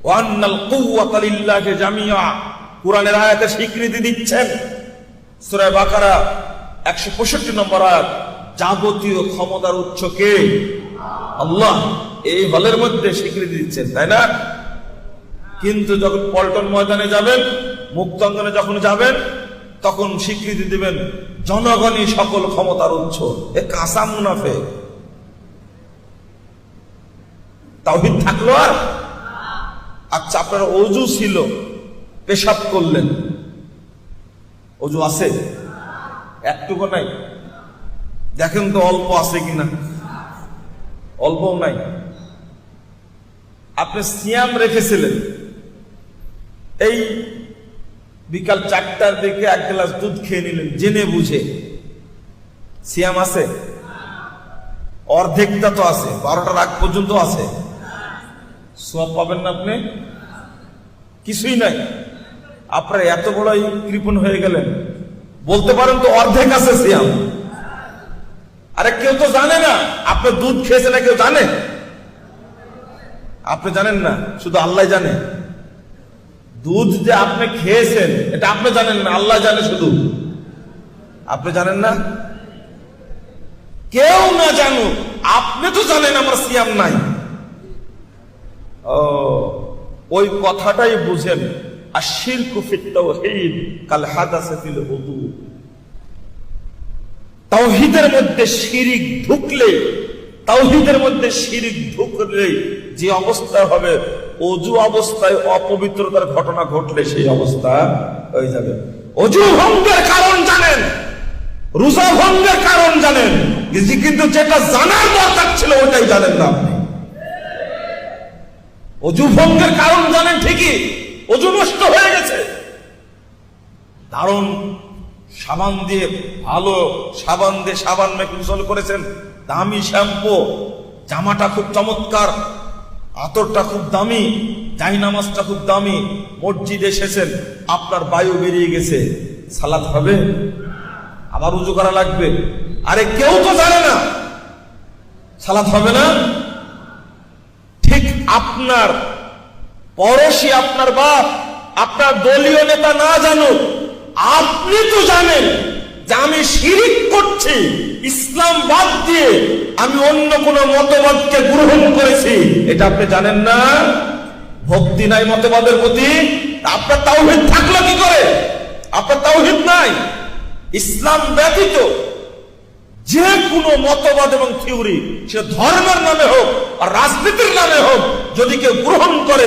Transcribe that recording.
ওয়ান্নাল কুওয়াতা লিল্লাহি জামিআ, কুরআনের আয়াতে স্বীকৃতি দিচ্ছেন। সূরা বাকারা 165 নম্বর আয়াত, যাবতীয় ক্ষমতার উৎস কে? আল্লাহ। এই হলের মধ্যে স্বীকৃতি দিচ্ছেন, তাই না? কিন্তু যখন পল্টন ময়দানে যাবেন, মুক্তাঙ্গনে যখন যাবেন, তখন স্বীকৃতি দিবেন জনগণই সকল ক্ষমতার উৎস। এ কাঁচা মুনাফিক। তাওহীদ থাকলো আর? আচ্ছা, আপনার ওযু ছিল, পেশাব করলেন, ওযু আছে? একটুকু নাই? দেখেন তো অল্প আছে কিনা। অল্পও নাই। আপনি সিয়াম রেখেছিলেন, এই বিকাল 4টার দিকে 1 গ্লাস দুধ খেয়ে নিলেন জেনে বুঝে, সিয়াম আছে? অর্ধেকটা তো আছে, 12টার আগ পর্যন্ত আছে। সওয়াব পাবেন না আপনি? কিছুই নাই। আপনারা এত বড়ই কৃপণ হয়ে গেলেন, বলতে পারেন তো অর্ধেক আছে সিয়াম। আরে কেউ তো জানে না আপনি দুধ খেয়েছেন, না কেউ জানে? আপনি জানেন না, শুধু আল্লাহ জানে। দুধ যে আপনি খেয়েছেন এটা আপনি জানেন না, আল্লাহ জানে শুধু। আপনি জানেন না? কেউ না জানুক, আপনি তো জানেন আমার সিয়াম নাই। ও, ওই কথাটাই বুঝেন। আশ-শিরকু ফিত তাওহীদ কাল হাদাসে ফিল উযু। তাওহীদের মধ্যে শিরিক ঢুকলে, তাওহীদের মধ্যে শিরিক ঢুকলে যে অবস্থা হবে, ওযু অবস্থায় অপবিত্রতার ঘটনা ঘটলে সেই অবস্থা হয়ে যাবে। ওযু ভঙ্গের কারণ জানেন, রোজা ভঙ্গের কারণ জানেন, কিন্তু যেটা জানার দরকার ছিল ওটাই জানেন না আপনি। ওযু ভঙ্গের কারণ জানেন ঠিকই, ওযু নষ্ট হয়ে গেছে। দারুণ সাবান দিয়ে, ভালো সাবান দিয়ে সাবান মেখে গোসল করেছেন, দামি শ্যাম্পু, জামাটা খুব চমৎকার, আতরটা খুব দামি, জায়নামাজটা খুব দামি, মসজিদে এসেছেন, আপনার বায়ু বেরিয়ে গেছে, সালাত হবে? আবার উযু করা লাগবে। আরে কেউ তো জানে না, সালাত হবে না। ঠিক আপনার পড়োশী, আপনার বাপ, আপনার দলীয় নেতা না জানুক, আপনি তো জানেন যে আমি শিরিক করছি, ইসলাম বাদ দিয়ে আমি অন্য কোন মতবাদকে গ্রহণ করেছি, এটা আপনি জানেন না। ভক্তি নাই মতবাদের প্রতি, আপনার তাওহীদ থাকলো কি করে? আপনার তাওহীদ নাই। ইসলাম ব্যতীত যে কোনো মতবাদ এবং থিওরি, সে ধর্মের নামে হোক আর রাজনীতির নামে হোক, যদি কেউ গ্রহণ করে